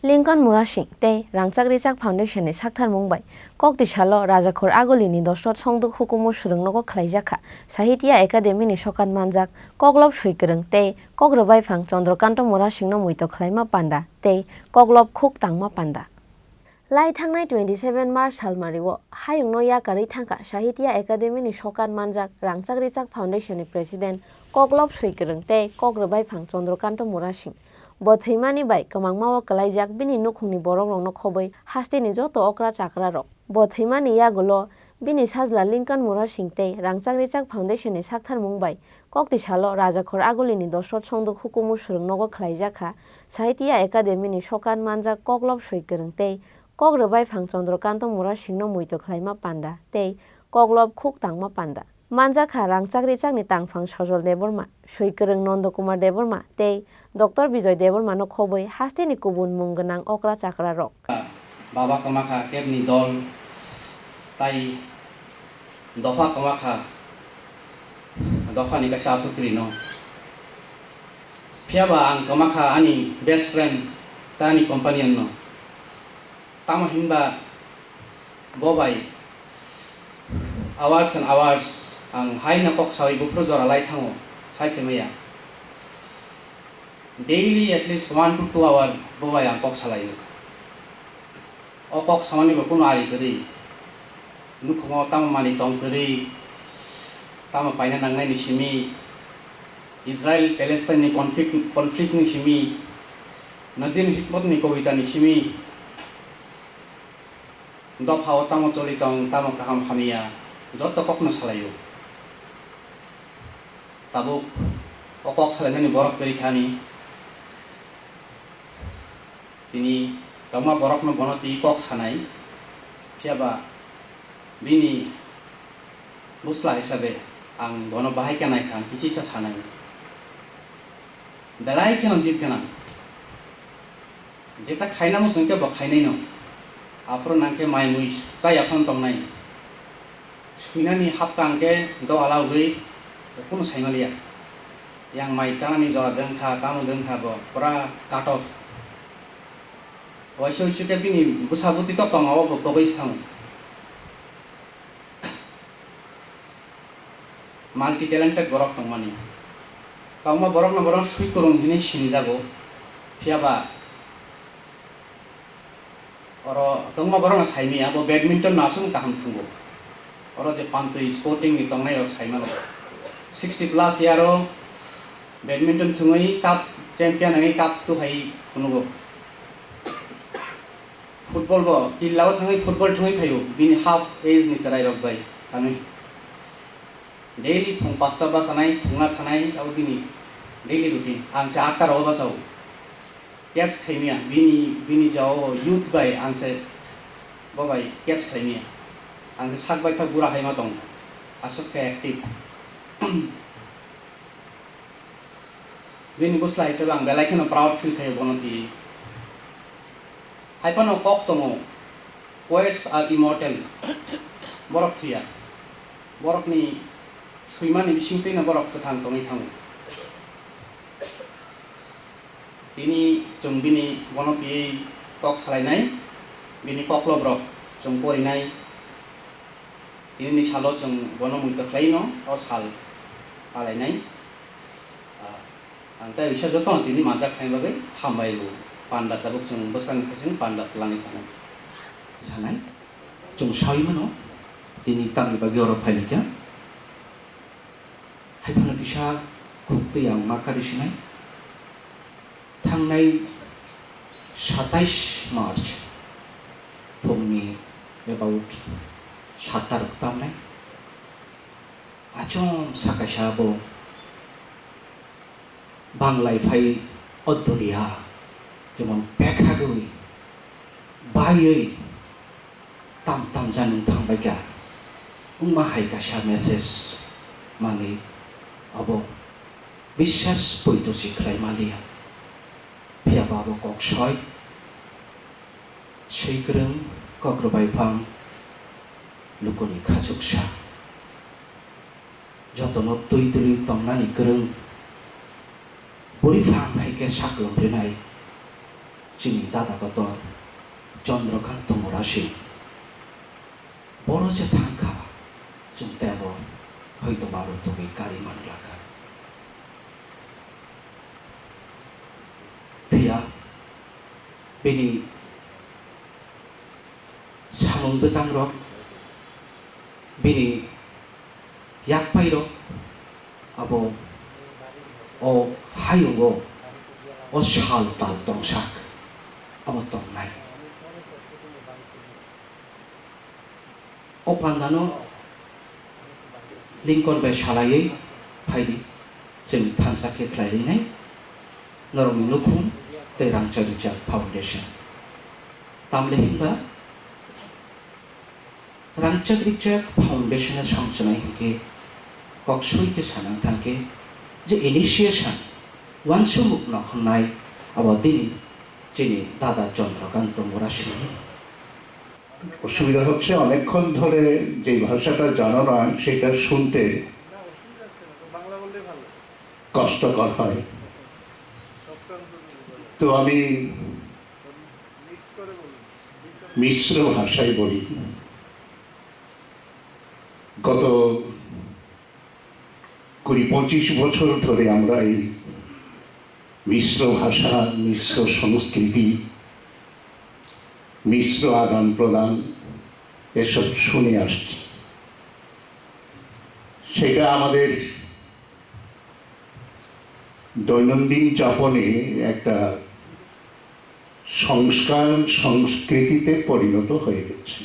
Lincoln Murasingh tei Rangchak Foundation ni sakthar mungbai Koktisalo Rajakhor Agolini dosrot songduk hukumu surungnogo Khlaijakha Sahitya Academy ni sokan manjak Koklob suikrung tei Kogrbaifang Chandrakanta Murasingh no Muito Khwiaima Panda tei Koklob Khuk Tangma Panda. Lai thangnai 27 March salmario hayungno yakarui thangka Sahitya Academy ni sokan manjak Rangchak Foundation ni President Koklob suikrung tei Kogrbaifang Chandrakanta Murasingh bo thwimani bai kwmangmao Khlaijak bini nukhungni borokrokno khoboi hasteni joto okra chakra rok bo thwimani yagulo bini sajla Lincoln Murasingh tei Rangchak Foundation ni sakthar mungbai Koktisalo Rajakhor Agolini dosrot songduk hukumu surungnogo Khlaijakha Sahitya Academy ni sokan manjak Koklob suikrung tei Kogrbaifang Chandrakanta Murasingh no Muito Khwiaima Panda tei Koklob Khuk Tangma Panda. Manjakha Rangchak ni tangphang Sojol Deborma, Suikrung Nondokumar Deborma tei Dr. Bijoy Deborma no khoboi hasteni kubun mung gwnang okra chakra rok. Baba kamakha kebni dol tai dofa kamakha dofa ni kaisa tukri no. Phiaba ang kamakha ani best friend tani companion no. Tama himba bobai awards ang hai na kok sawi bufro jora lai thango sai chemaya daily at least 1 to 2 hour bobai ang kok salai o kok samani bo kuno ari kari nukho tam mani tong kari tam paina nangnai ni simi Israel Palestine ni conflict ni simi nazin hikmat ni kowita ni simi do phao tam choli tong tam kaham khamia joto kok na salayo tabuk okok salangani borok kari khani tini kama borok no bonoti kok sanai phiaba bini busla hisabe ang bono bahai kanai khan kichi sa sanai belai kenon jit kana jeta khaina mo sungke bo khainai no apro nangke mai mui chai aphon tongnai suinani hapkangke do alaugui kuno saimaliya yang mai chanani jora dengkha kamu dengkha bo pura cut off waisoi suke bini busabuti to tongawo bo kobais thang multi talented borok tongmani kauma borok na borok sui korong hini sinjago phiaba oro tongma borok na saimia bo badminton na sung kaham thungo oro je pantui sporting ni tongnai rok saimalo 60 plus yaro badminton thungai cup champion angai cup tu hai kunugo football bo tilaw thangai football thungai phayo bini half age ni charai rok bai thangai daily thung pasta ba sanai thunga thanai au bini daily routine ang cha akar ro ba sau yes khaimia bini jao youth bai ang se bo bai yes khaimia ang sak bai tha bura haima tong asok ke active bini busla hisabang belai keno proud feel khayo bonoti haipano kok tongo poets are immortal borok thia borok ni suimani bisingte na borok kathang tongi thang ini bini bonoti kok salai nai bini koklob rok pori nai ini ni salo bono muito Khwiaima o sal alai nai anta isa joto tini manjak khai babe hambai lu panda tabuk besang khajing panda telangi kana sanai sawi mano tini tangi bagi oro phailika hai phana kisa khukte yang makari sinai thangnai 27 March phungni about 7 tamnai achom sakasha bo banglai phai oddolia jemon pekhagui bayoi tam janung thangbaika ungma hai kasha message mani abo বিশ্বাস পইতো শিখলাই মালিয়া পিয়া বাবু cock ছয় সৈকরং কগ্রবাইফাং লুকনি খাজুকসা যতন তৈতলি তংনানি করং বরিফাং হাইকে সাকলম রেনাই Chini dada koto Chandrakanta Murasingh boro je Tangma जों तेबो হয়তো ভারতকে কারিমান রাখা Khwiaima bini samung betang rok bini yak pai rok abo o hayungo o shal tal tong sak abo tong nai o pandano Lincoln be shalaye phaidi जों थानसाखे ख्लायनाय नरमि नुखुम ते रांचारिचा foundation तामले हिंगा रांचारिचा foundation संचनाय Hinge कक्सुई के सानां थांके जे initiation वानसुमुक नखनाय अबदिन जिनि दादा चंद्रकांत मुरासिंह অসুবিধা হচ্ছে অনেকক্ষণ ধরে যে ভাষাটা জানো না সেটা শুনতে কষ্টকর হয় তো আমি মিশ্র ভাষায় বলি গত 20-25 বছর ধরে আমরা এই মিশ্র ভাষা মিশ্র সংস্কৃতি মিশ্র আদান প্রদান এসব শুনে আসছি সেটা আমাদের দৈনন্দিন যাপনে একটা সংস্কার সংস্কৃতিতে পরিণত হয়ে গেছে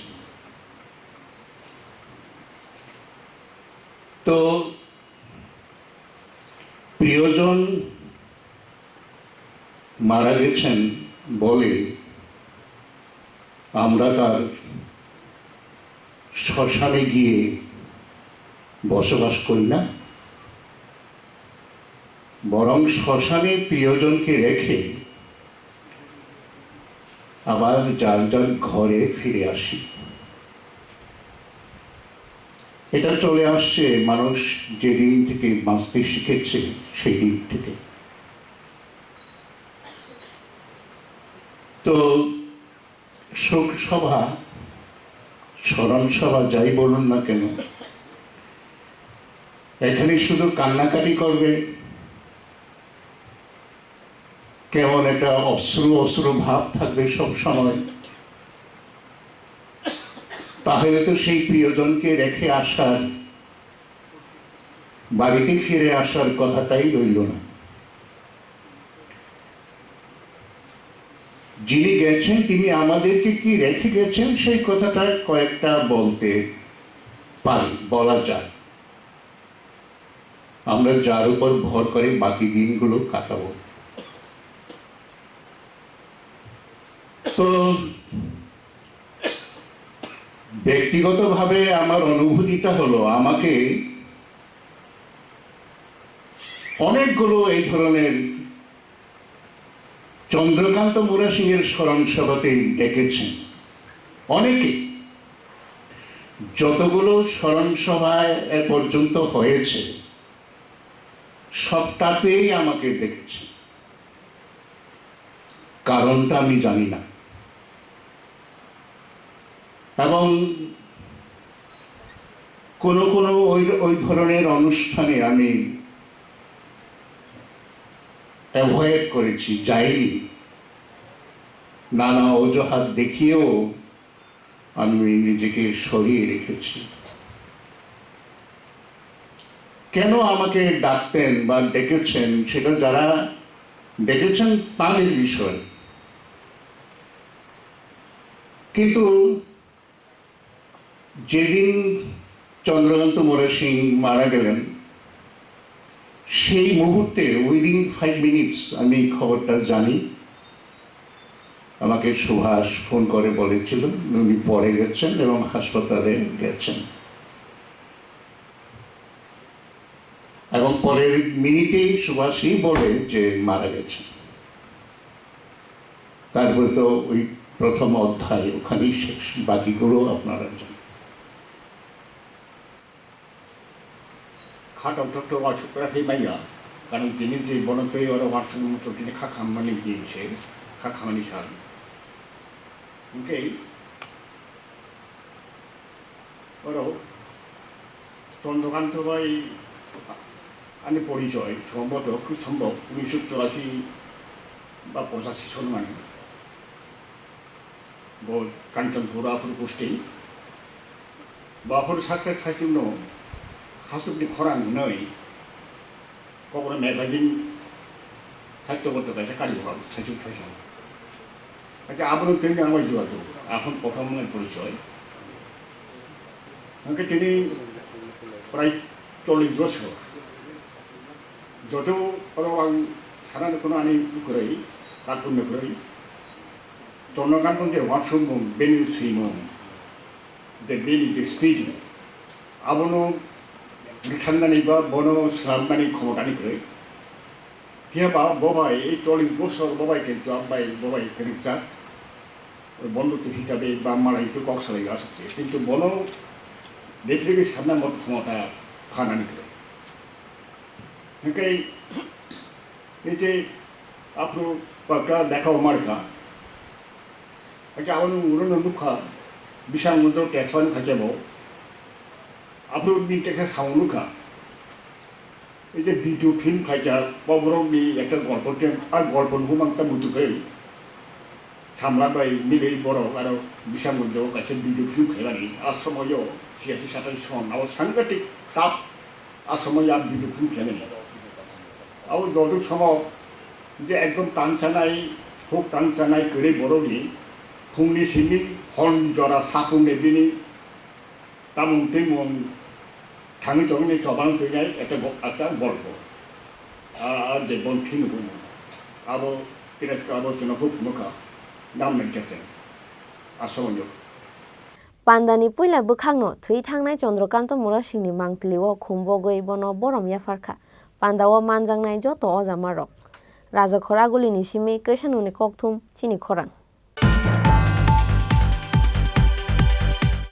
তো প্রিয়জন মারা গেছেন বলে আমরা তার শ্মশানে গিয়ে বসবাস করি না বরং শ্মশানে প্রিয়জনকে রেখে আবার যার যার ঘরে ফিরে আসি এটা চলে আসছে মানুষ যেদিন থেকে বাঁচতে শিখেছে সেই দিন থেকে তো শোক সভা স্মরণ সভা যাই বলুন না কেন এখানে শুধু কান্নাকাটি করবে কেমন একটা অশ্রু অশ্রু ভাব থাকবে সব সময় তাহলে তো সেই প্রিয়জনকে রেখে আসার বাড়িতে ফিরে আসার কথাটাই রইল না যিনি গেছেন তিনি আমাদেরকে কি রেখে গেছেন সেই কথাটা কয়েকটা বলতে পারি বলা যায় আমরা যার উপর ভর করে বাকি দিনগুলো কাটাবো তো ব্যক্তিগতভাবে আমার অনুভূতিটা হলো আমাকে অনেকগুলো এই ধরনের চন্দ্রকান্ত মুরাসিংহের স্মরণ সভাতে ডেকেছেন অনেকে যতগুলো স্মরণ সভায় এ পর্যন্ত হয়েছে সবটাতেই আমাকে দেখেছে কারণটা আমি জানি না এবং কোনো কোনো ওই ধরনের অনুষ্ঠানে আমি অ্যাভয়েড করেছি যাইনি নানা অজুহাত দেখিয়েও আমি নিজেকে সরিয়ে রেখেছি কেন আমাকে ডাকতেন বা ডেকেছেন সেটা যারা ডেকেছেন তাদের বিষয় কিন্তু যেদিন চন্দ্রকান্ত মুরাসিংহ মারা গেলেন সেই মুহূর্তে উইদিন 5 মিনিটস আমি খবরটা জানি আমাকে সুভাষ ফোন করে বলেছিল উনি পরে গেছেন এবং হাসপাতালে গেছেন এবং পরের মিনিটেই সুভাষই বলে যে মারা গেছে তারপরে তো ওই প্রথম অধ্যায় ওখানেই শেষ বাকিগুলো আপনারা জানেন Khadok waktu Khwiaima karena jenis di bonotoi orang waktu untuk ini kakak mani jenis Khamenei सान ओमफ्राय ওরাও চন্দ্রকান্ত ভাই আনি পরিচয় সম্ভবত খুব সম্ভব 1984 বা 85 সন মানে बहुत कांचनपुराफोर पोस्टिं बाफोर सासे सासेनो हासुबनि खरां नै क'क्राझार मैगाजिन साहित्यगत गायसा कारिगोबाब सासे सासे আচ্ছা আপনি তিনি আমার যোগাযোগ এখন প্রথম পরিচয় আমাকে তিনি প্রায় 40 বছর যত আং সারানো কোনো আনি করে কার্টুন করে Chandrakanta wasumum bensimum the belly the speed abono bikhandani ba bono slamani khomotani kre kia ba bobai ei 40 বছর bobai কিন্তু আব্বাই bobai kerja বন্ধুত্ব হিসাবে বা মালাই তো কক্সবাজারে আসছে কিন্তু বনো দেখলে সামনে মত ক্ষমতা ফানানি করে ওকে এই যে আপনি পাকা দেখাও মার্কা আচ্ছা আমার উড়নো নুখা বিশাল মতো টেসওয়ান খাইব আপনার দিনটাকে সাউনুখা এই যে ভিডিও ফিল্ম খাইছা ববরমনি একটা গল্প আর গল্প নুমাংটা মুতুকে সামলাবাই মিলে বড় আর বিশাল মতো কাছে ভিডিও ফিল্ম খাইবানি আর সময় 86-27 সন আমার সাংঘাতিক তাপ আর সময় আর ভিডিও ফিল্ম খাইবেন আমার যত সময় যে একদম টানচানাই খুব টানচানাই করে বড়নি फुंनि सिंनि हर्न जरा सापुंनि बिनि तामुं दैमुं थाङै थाङै जबां दैनाय একটা গল্প আর যে বন ফিল্ম আবো তিরস্কার আবো যেন খুব মুখা নাম মেনকেছে আসলে Pandani puila bukhangno thui thangnai Chandrakanta Murasingh ni mangpiliwo khumbogoi bono borom yafarkha Pandawo manjangnai joto ojamarok Raja Khoragulini simi Krishanuni kokthum Chini Khorang